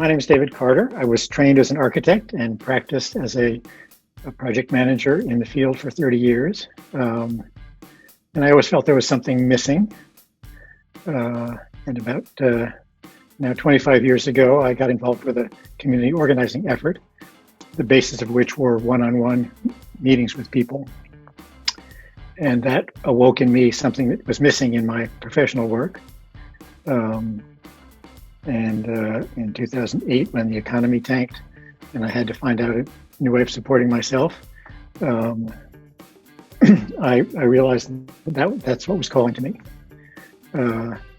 My name is David Carter. I was trained as an architect and practiced as a project manager in the field for 30 years. And I always felt there was something missing. And about now 25 years ago, I got involved with a community organizing effort, the basis of which were one-on-one meetings with people. And that awoke in me something that was missing in my professional work. And in 2008, when the economy tanked and I had to find out a new way of supporting myself, I realized that's what was calling to me.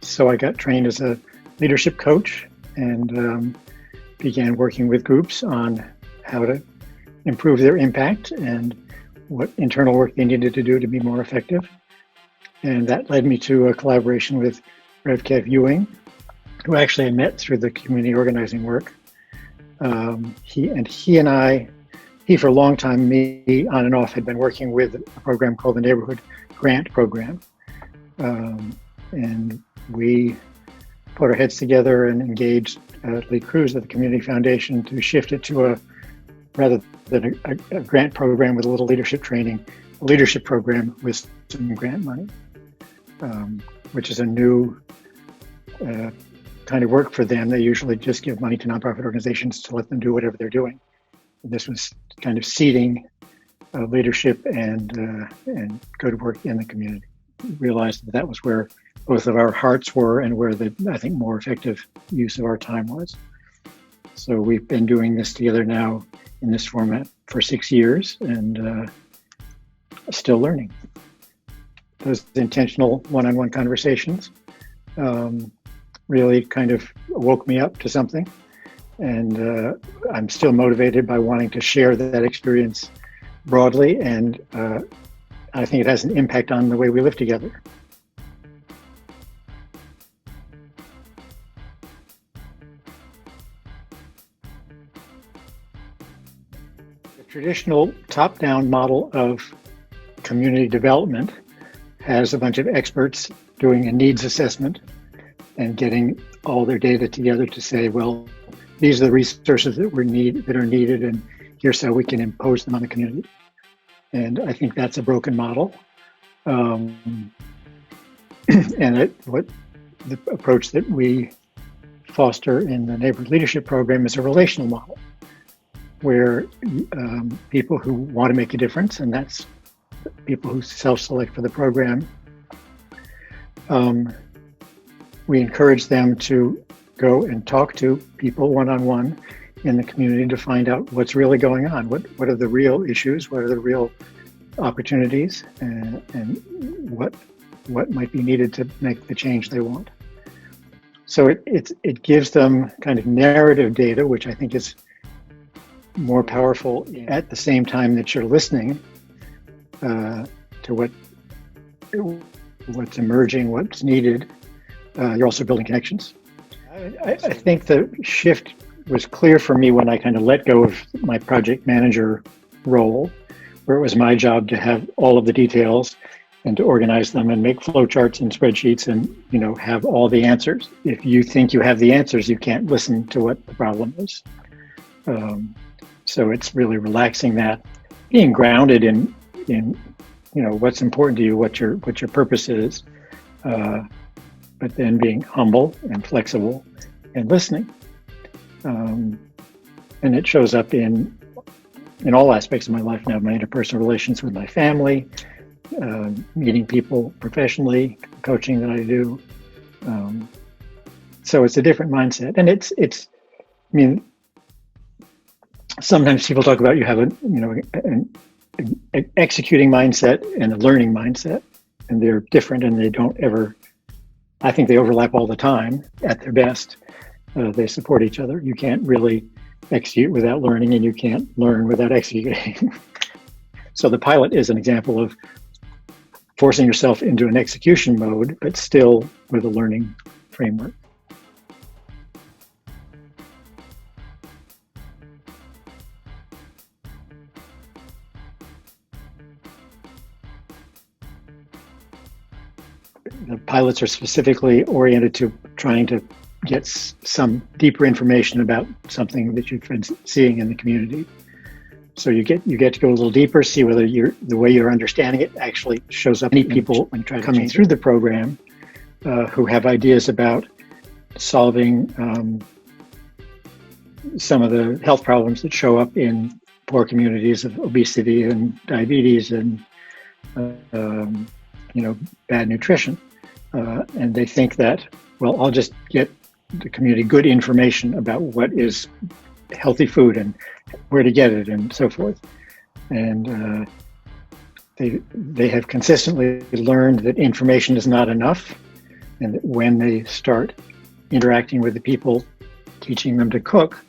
So I got trained as a leadership coach and began working with groups on how to improve their impact and what internal work they needed to do to be more effective. And that led me to a collaboration with Rev Kev Ewing, who actually I met through the community organizing work. He and I for a long time, me on and off, had been working with a program called the Neighborhood Grant Program. And we put our heads together and engaged Lee Cruz of the Community Foundation to shift it to rather than a grant program with a little leadership training, a leadership program with some grant money, which is a new kind of work for them. They usually just give money to nonprofit organizations to let them do whatever they're doing. This was kind of seeding leadership and good work in the community. We realized that was where both of our hearts were and where the, I think, more effective use of our time was. So we've been doing this together now in this format for 6 years and still learning. Those intentional one-on-one conversations really kind of woke me up to something. And I'm still motivated by wanting to share that experience broadly. And I think it has an impact on the way we live together. The traditional top-down model of community development has a bunch of experts doing a needs assessment and getting all their data together to say, well, these are the resources that are needed, and here's how we can impose them on the community. And I think that's a broken model. And what the approach that we foster in the Neighborhood Leadership Program is a relational model, where people who want to make a difference, and that's people who self-select for the program, we encourage them to go and talk to people one-on-one in the community to find out what's really going on. What are the real issues? What are the real opportunities? And what might be needed to make the change they want? So it gives them kind of narrative data, which I think is more powerful at the same time that you're listening to what's emerging, what's needed. You're also building connections. I think the shift was clear for me when I kind of let go of my project manager role, where it was my job to have all of the details and to organize them and make flowcharts and spreadsheets and, have all the answers. If you think you have the answers, you can't listen to what the problem is. So it's really relaxing that, being grounded in what's important to you, what your purpose is, but then being humble and flexible and listening. And it shows up in all aspects of my life now, my interpersonal relations with my family, meeting people professionally, coaching that I do. So it's a different mindset. And sometimes people talk about you have an executing mindset and a learning mindset, and they're different, and they don't ever, I think they overlap all the time at their best. They support each other. You can't really execute without learning, and you can't learn without executing. So the pilot is an example of forcing yourself into an execution mode, but still with a learning framework. The pilots are specifically oriented to trying to get some deeper information about something that you've been seeing in the community. So you get to go a little deeper, see whether the way you're understanding it actually shows up. Many people, when coming through the program, who have ideas about solving some of the health problems that show up in poor communities of obesity and diabetes and bad nutrition, and they think that, well, I'll just get the community good information about what is healthy food and where to get it and so forth. And they have consistently learned that information is not enough, and that when they start interacting with the people, teaching them to cook,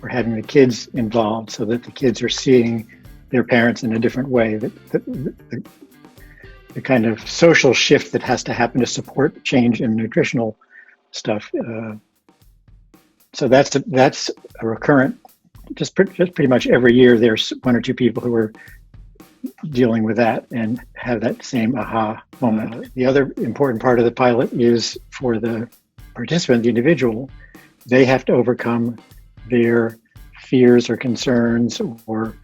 or having the kids involved so that the kids are seeing their parents in a different way, the kind of social shift that has to happen to support change in nutritional stuff. So that's a recurrent, just pretty much every year there's one or two people who are dealing with that and have that same aha moment. The other important part of the pilot is for the participant, the individual, they have to overcome their fears or concerns, or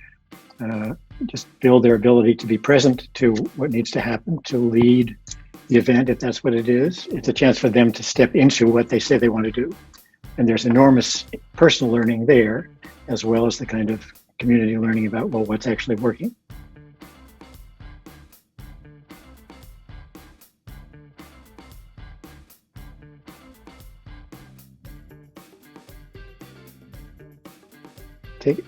just build their ability to be present to what needs to happen, to lead the event if that's what it is. It's a chance for them to step into what they say they want to do. And there's enormous personal learning there, as well as the kind of community learning about, well, what's actually working.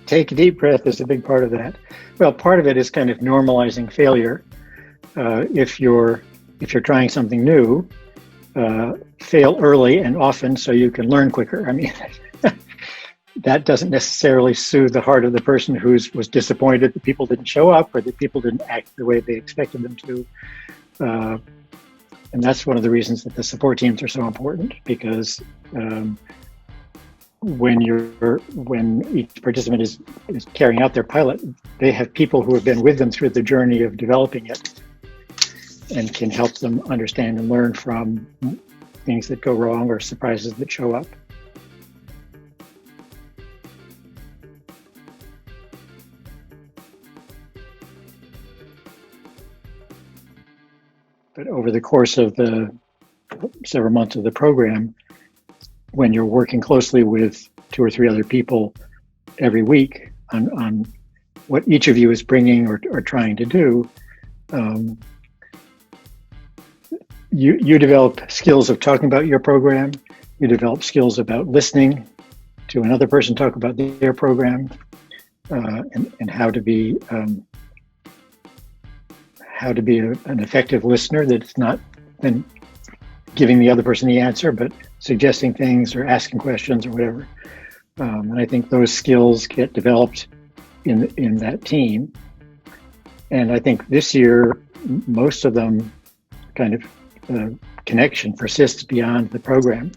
Take a deep breath is a big part of that. Well, part of it is kind of normalizing failure. If you're trying something new, fail early and often so you can learn quicker. I mean, that doesn't necessarily soothe the heart of the person who was disappointed that people didn't show up or that people didn't act the way they expected them to. And that's one of the reasons that the support teams are so important, because when each participant is carrying out their pilot, they have people who have been with them through the journey of developing it and can help them understand and learn from things that go wrong or surprises that show up. But over the course of the several months of the program, when you're working closely with 2 or 3 other people every week on what each of you is bringing or trying to do, you develop skills of talking about your program. You develop skills about listening to another person talk about their program, and how to be an effective listener that's not then giving the other person the answer, but suggesting things or asking questions or whatever. And I think those skills get developed in that team. And I think this year, most of them kind of connection persists beyond the program,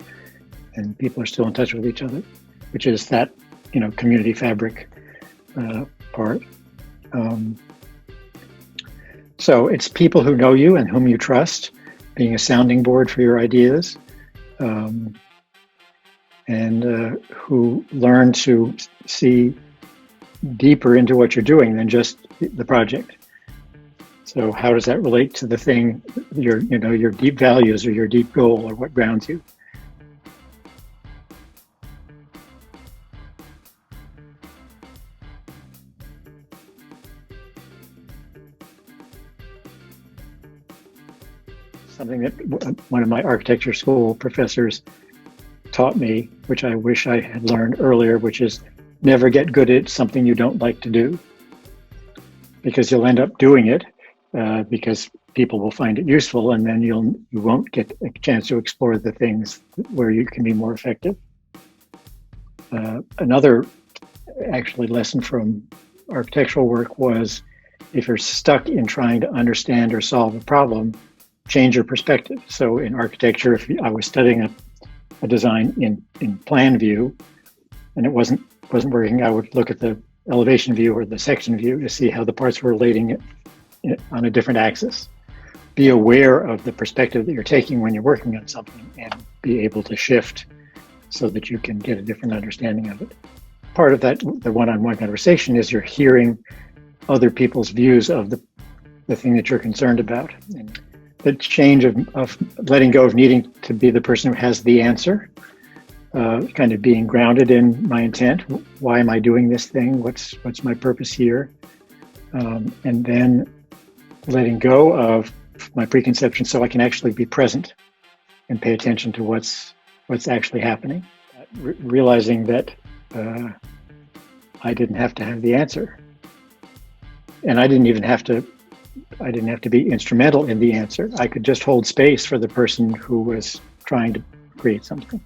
and people are still in touch with each other, which is that, community fabric part. So it's people who know you and whom you trust, being a sounding board for your ideas, and who learn to see deeper into what you're doing than just the project. So how does that relate to the thing, your deep values or your deep goal, or what grounds you? Something that one of my architecture school professors taught me, which I wish I had learned earlier, which is never get good at something you don't like to do, because you'll end up doing it because people will find it useful, and then you won't get a chance to explore the things where you can be more effective. Another actually lesson from architectural work was, if you're stuck in trying to understand or solve a problem, change your perspective. So in architecture, if I was studying a design in plan view and it wasn't working, I would look at the elevation view or the section view to see how the parts were relating on a different axis. Be aware of the perspective that you're taking when you're working on something, and be able to shift so that you can get a different understanding of it. Part of that, the one-on-one conversation, is you're hearing other people's views of the thing that you're concerned about. And the change of letting go of needing to be the person who has the answer, kind of being grounded in my intent. Why am I doing this thing? What's my purpose here? And then letting go of my preconceptions so I can actually be present and pay attention to what's actually happening. Realizing that I didn't have to have the answer, and I didn't have to be instrumental in the answer. I could just hold space for the person who was trying to create something.